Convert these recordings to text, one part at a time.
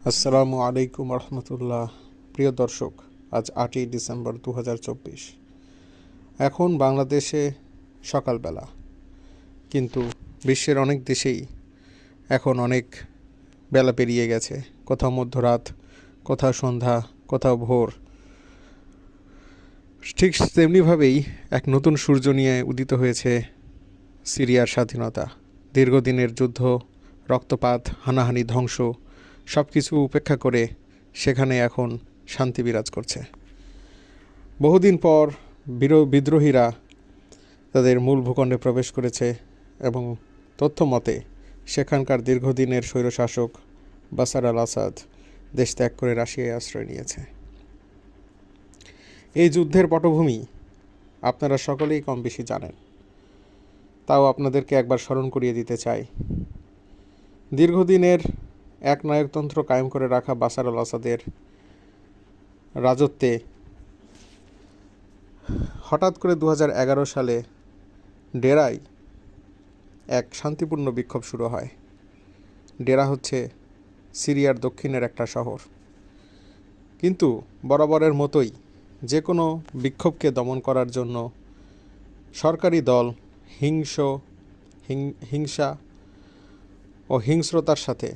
আসসালামু আলাইকুম রহমতুল্লাহ। প্রিয় দর্শক, আজ 8ই ডিসেম্বর 2024। এখন বাংলাদেশে সকালবেলা, কিন্তু বিশ্বের অনেক দেশেই এখন অনেক বেলা পেরিয়ে গেছে। কোথাও মধ্যরাত, কোথাও সন্ধ্যা, কোথাও ভোর। ঠিক তেমনিভাবেই এক নতুন সূর্য নিয়ে উদিত হয়েছে সিরিয়ার স্বাধীনতা। দীর্ঘদিনের যুদ্ধ, রক্তপাত, হানাহানি, ধ্বংস সব কিছু উপেক্ষা করে সেখানে এখন শান্তি বিরাজ করছে। বহুদিন পর বিদ্রোহীরা তাদের মূল ভূখণ্ডে প্রবেশ করেছে এবং তথ্য মতে সেখানকার দীর্ঘদিনের স্বৈরশাসক বাশার আল আসাদ দেশ ত্যাগ করে রাশিয়ায় আশ্রয় নিয়েছে। এই যুদ্ধের পটভূমি আপনারা সকলেই কম বেশি জানেন, তাও আপনাদেরকে একবার স্মরণ করিয়ে দিতে চাই। দীর্ঘদিনের এক নায়কতন্ত্র কায়েম করে রাখা বাশার আল আসাদের রাজত্বে হঠাৎ করে 2011 সালে ডেরায় এক শান্তিপূর্ণ বিক্ষোভ শুরু হয়। ডেরা হচ্ছে সিরিয়ার দক্ষিণের একটা শহর, কিন্তু বরাবরের মতোই যে কোনো বিক্ষোভকে দমন করার জন্য সরকারি দল হিংসা ও হিংস্রতার সাথে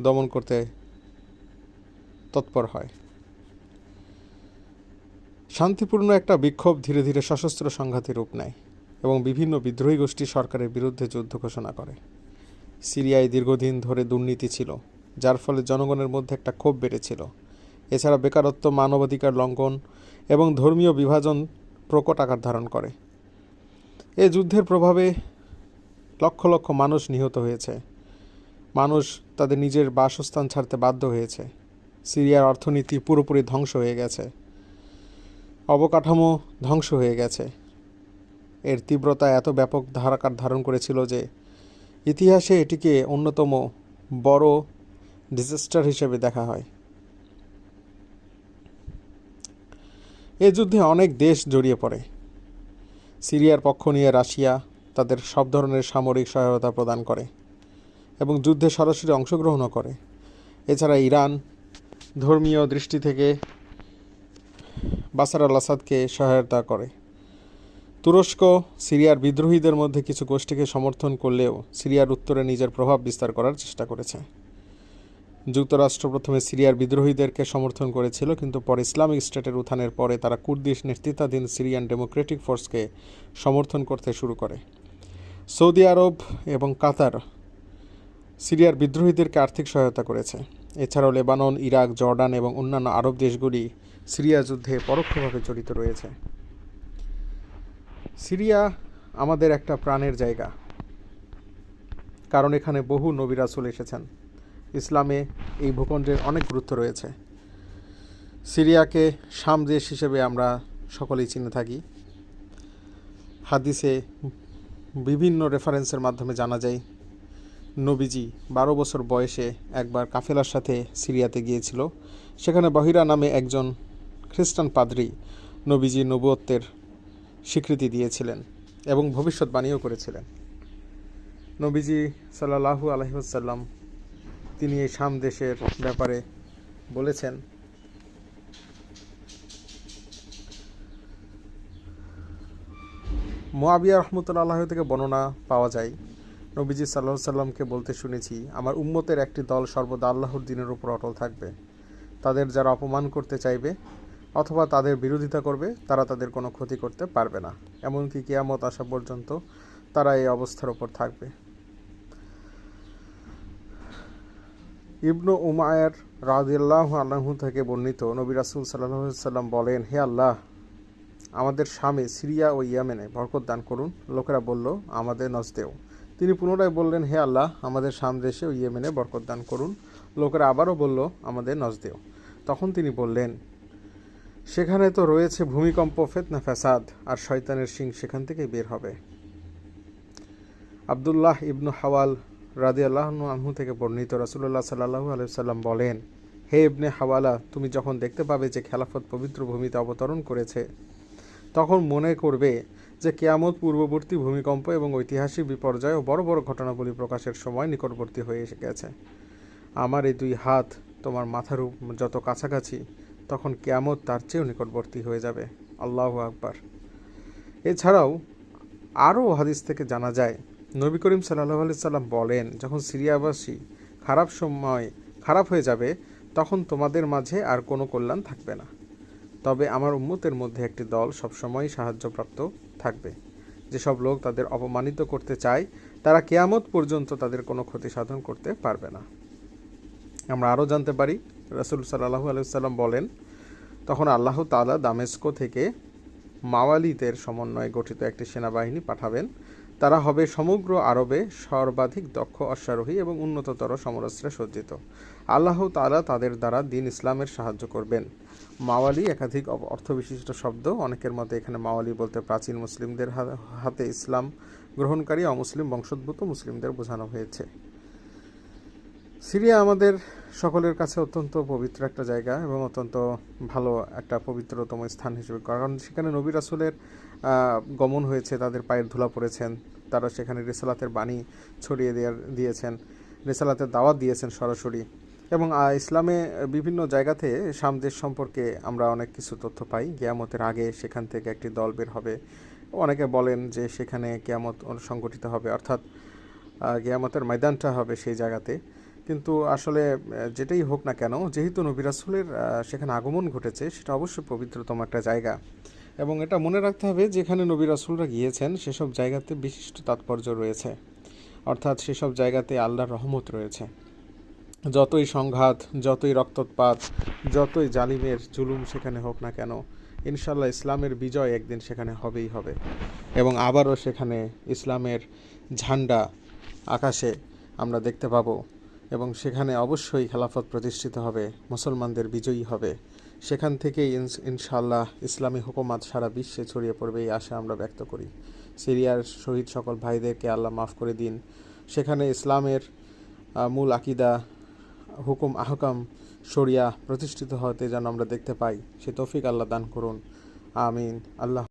দমন করতে তৎপর হয়। শান্তিপূর্ণ একটা বিক্ষোভ ধীরে ধীরে সশস্ত্র সংঘাতে রূপ নেয় এবং বিভিন্ন বিদ্রোহী গোষ্ঠী সরকারের বিরুদ্ধে যুদ্ধ ঘোষণা করে। সিরিয়ায় দীর্ঘদিন ধরে দুর্নীতি ছিল, যার ফলে জনগণের মধ্যে একটা ক্ষোভ বেড়েছিল। এছাড়া বেকারত্ব, মানবাধিকার লঙ্ঘন এবং ধর্মীয় বিভাজন প্রকট আকার ধারণ করে। এই যুদ্ধের প্রভাবে লক্ষ লক্ষ মানুষ নিহত হয়েছে, মানুষ তাদের নিজের বাসস্থান ছাড়তে বাধ্য হয়েছে। সিরিয়ার অর্থনীতি পুরোপুরি ধ্বংস হয়ে গেছে, অবকাঠামো ধ্বংস হয়ে গেছে। এর তীব্রতা এত ব্যাপক আকার ধারণ করেছিল যে ইতিহাসে এটিকে অন্যতম বড় ডিজাস্টার হিসেবে দেখা হয়। এই যুদ্ধে অনেক দেশ জড়িয়ে পড়ে। সিরিয়ার পক্ষ নিয়ে রাশিয়া তাদের সব ধরনের সামরিক সহায়তা প্রদান করে এবং যুদ্ধে সরাসরি অংশগ্রহণও করে। এছাড়া ইরান ধর্মীয় দৃষ্টি থেকে বাশার আল আসাদকে সহায়তা করে। তুরস্ক সিরিয়ার বিদ্রোহীদের মধ্যে কিছু গোষ্ঠীকে সমর্থন করলেও সিরিয়ার উত্তরে নিজের প্রভাব বিস্তার করার চেষ্টা করেছে। যুক্তরাষ্ট্র প্রথমে সিরিয়ার বিদ্রোহীদেরকে সমর্থন করেছিল, কিন্তু পরে ইসলামিক স্টেটের উত্থানের পরে তারা কুর্দিশ নেতৃত্বাধীন সিরিয়ান ডেমোক্রেটিক ফোর্সকে সমর্থন করতে শুরু করে। সৌদি আরব এবং কাতার সিরিয়ার বিদ্রোহীদেরকে আর্থিক সহায়তা করেছে। এছাড়াও লেবানন, ইরাক, জর্ডান এবং অন্যান্য আরব দেশগুলি সিরিয়া যুদ্ধে পরোক্ষভাবে জড়িত রয়েছে। সিরিয়া আমাদের একটা প্রাণের জায়গা, কারণ এখানে বহু নবী রাসূল এসেছেন। ইসলামে এই ভূখণ্ডের অনেক গুরুত্ব রয়েছে। সিরিয়াকে শাম দেশ হিসেবে আমরা সকলেই চিনে থাকি। হাদিসে বিভিন্ন রেফারেন্সের মাধ্যমে জানা যায় নবীজি 12 বছর বয়সে একবার কাফেলার সাথে সিরিয়াতে গিয়েছিল। সেখানে বহিরা নামে একজন খ্রিস্টান পাদ্রী নবীজি নবুয়ত্বের স্বীকৃতি দিয়েছিলেন এবং ভবিষ্যৎবাণীও করেছিলেন। নবীজি সাল্লাল্লাহু আলাইহি ওয়াসাল্লাম তিনি এই শাম দেশের ব্যাপারে বলেছেন, মুআবিয়া রাহমাতুল্লাহ থেকে বর্ণনা পাওয়া যায়, নবীজি সাল্লাল্লাহু আলাইহি ওয়াসাল্লামকে বলতে শুনেছি, আমার উম্মতের একটি দল সর্বদা আল্লাহর দ্বীনের উপর অটল থাকবে। তাদের যারা অপমান করতে চাইবে অথবা তাদের বিরোধিতা করবে, তারা তাদের কোনো ক্ষতি করতে পারবে না, এমনকি কিয়ামত আসা পর্যন্ত তারা এই অবস্থার উপর থাকবে। ইবনু উমায়ের রাদিয়াল্লাহু আনহু থেকে বর্ণিত, নবী রাসূল সাল্লাল্লাহু আলাইহি ওয়াসাল্লাম বলেন, হে আল্লাহ, আমাদের শামে, সিরিয়া ও ইয়েমেনে বরকত দান করুন। লোকেরা বলল, আমাদের নজদেও। তিনি পুনরায় বললেন, হে আল্লাহ, আমাদের শাম দেশে ও ইয়েমেনে বরকত দান করুন। লোকেরা আবারও বলল, আমাদের নজদেও। তখন তিনি বললেন, সেখানে তো রয়েছে ভূমিকম্প, ফিতনা, ফাসাদ, আর শয়তানের শিং সেখান থেকেই বের হবে। আব্দুল্লাহ ইবনু হাওয়াল রাদিয়াল্লাহু আনহু থেকে বর্ণিত, রাসূলুল্লাহ সাল্লাল্লাহু আলাইহি ওয়াসাল্লাম বলেন, হে ইবনে হাওয়ালা, তুমি যখন দেখতে পাবে যে খেলাফত পবিত্র ভূমিতে অবতরণ করেছে, তখন মনে করবে যে কিয়ামত পূর্ববর্তী ভূমিকম্প এবং ঐতিহাসিক বিপর্যয় ও বড় বড় ঘটনাবলী প্রকাশের সময় নিকটবর্তী হয়ে এসে গেছে। আমার এই দুই হাত তোমার মাথার যত কাছাকাছি, তখন কিয়ামত তার চেয়েও নিকটবর্তী হয়ে যাবে। আল্লাহু আকবার। এছাড়াও আরও হাদিস থেকে জানা যায়, নবী করিম সাল্লাল্লাহু আলাইহি সাল্লাম বলেন, যখন সিরিয়াবাসী খারাপ হয়ে যাবে, তখন তোমাদের মাঝে আর কোনো কল্যাণ থাকবে না। তবে আমার উম্মতের মধ্যে একটি দল সবসময়ই সাহায্যপ্রাপ্ত থাকবে। যেসব লোক তাদের অপমানিত করতে চায়, তারা কিয়ামত পর্যন্ত তাদের কোনো ক্ষতি সাধন করতে পারবে না। আমরা আরও জানতে পারি, রাসূল সাল্লাল্লাহু আলাইহি সাল্লাম বলেন, তখন আল্লাহ তাআলা দামেস্ক থেকে মাওয়ালিদের সমন্বয়ে গঠিত একটি সেনাবাহিনী পাঠাবেন। তারা হবে সমগ্র আরবে সর্বাধিক দক্ষ অশ্বারোহী এবং উন্নততর সমরাস্ত্রে সজ্জিত। আল্লাহ তাআলা তাদের দ্বারা দ্বীন ইসলামের সাহায্য করবেন। মাওয়ালি একাধিক অর্থবিশিষ্ট শব্দ। অনেকের মতে এখানে মাওয়ালি বলতে প্রাচীন মুসলিমদের হাতে ইসলাম গ্রহণকারী অমুসলিম বংশোদ্ভূত মুসলিমদের বোঝানো হয়েছে। সিরিয়া আমাদের সকলের কাছে অত্যন্ত পবিত্র একটা জায়গা এবং অত্যন্ত ভালো একটা পবিত্রতম স্থান হিসেবে, কারণ সেখানে নবী রাসূলের গমন হয়েছে, তাদের পায়ের ধুলা পড়েছেন, তারা সেখানে রিসালাতের বাণী ছড়িয়ে দিয়েছেন, রিসালাতের দাওয়াত দিয়েছেন সরাসরি। এবং ইসলামে বিভিন্ন জায়গাতে সামদেশ সম্পর্কে আমরা অনেক কিছু তথ্য পাই। কিয়ামতের আগে সেখান থেকে একটি দল বের হবে। অনেকে বলেন যে সেখানে কিয়ামত সংগঠিত হবে, অর্থাৎ কিয়ামতের ময়দানটা হবে সেই জায়গাতে। কিন্তু আসলে যেটাই হোক না কেন, যেহেতু নবী রাসূলের সেখানে আগমন ঘটেছে, সেটা অবশ্যই পবিত্রতম একটা জায়গা। এবং এটা মনে রাখতে হবে, যেখানে নবী রাসূলরা গিয়েছেন সেসব জায়গাতে বিশিষ্ট তাৎপর্য রয়েছে, অর্থাৎ সেসব জায়গাতে আল্লাহর রহমত রয়েছে। যতই সংঘাত, যতই রক্তপাত, যতই জালিমের জুলুম সেখানে হোক না কেন, ইনশাল্লাহ ইসলামের বিজয় একদিন সেখানে হবেই হবে। এবং আবারও সেখানে ইসলামের ঝান্ডা আকাশে আমরা দেখতে পাবো, এবং সেখানে অবশ্যই খেলাফত প্রতিষ্ঠিত হবে, মুসলমানদের বিজয়ী হবে। সেখান থেকেই ইনশাআল্লাহ ইসলামী হুকুমাত সারা বিশ্বে ছড়িয়ে পড়বে, এই আশা আমরা ব্যক্ত করি। সিরিয়ার শহীদ সকল ভাইদেরকে আল্লাহ মাফ করে দিন। সেখানে ইসলামের মূল আকিদা, হুকুম আহকাম, শরিয়া প্রতিষ্ঠিত হতে যেন আমরা দেখতে পাই, সে তৌফিক আল্লাহ দান করুন। আমিন। আল্লাহ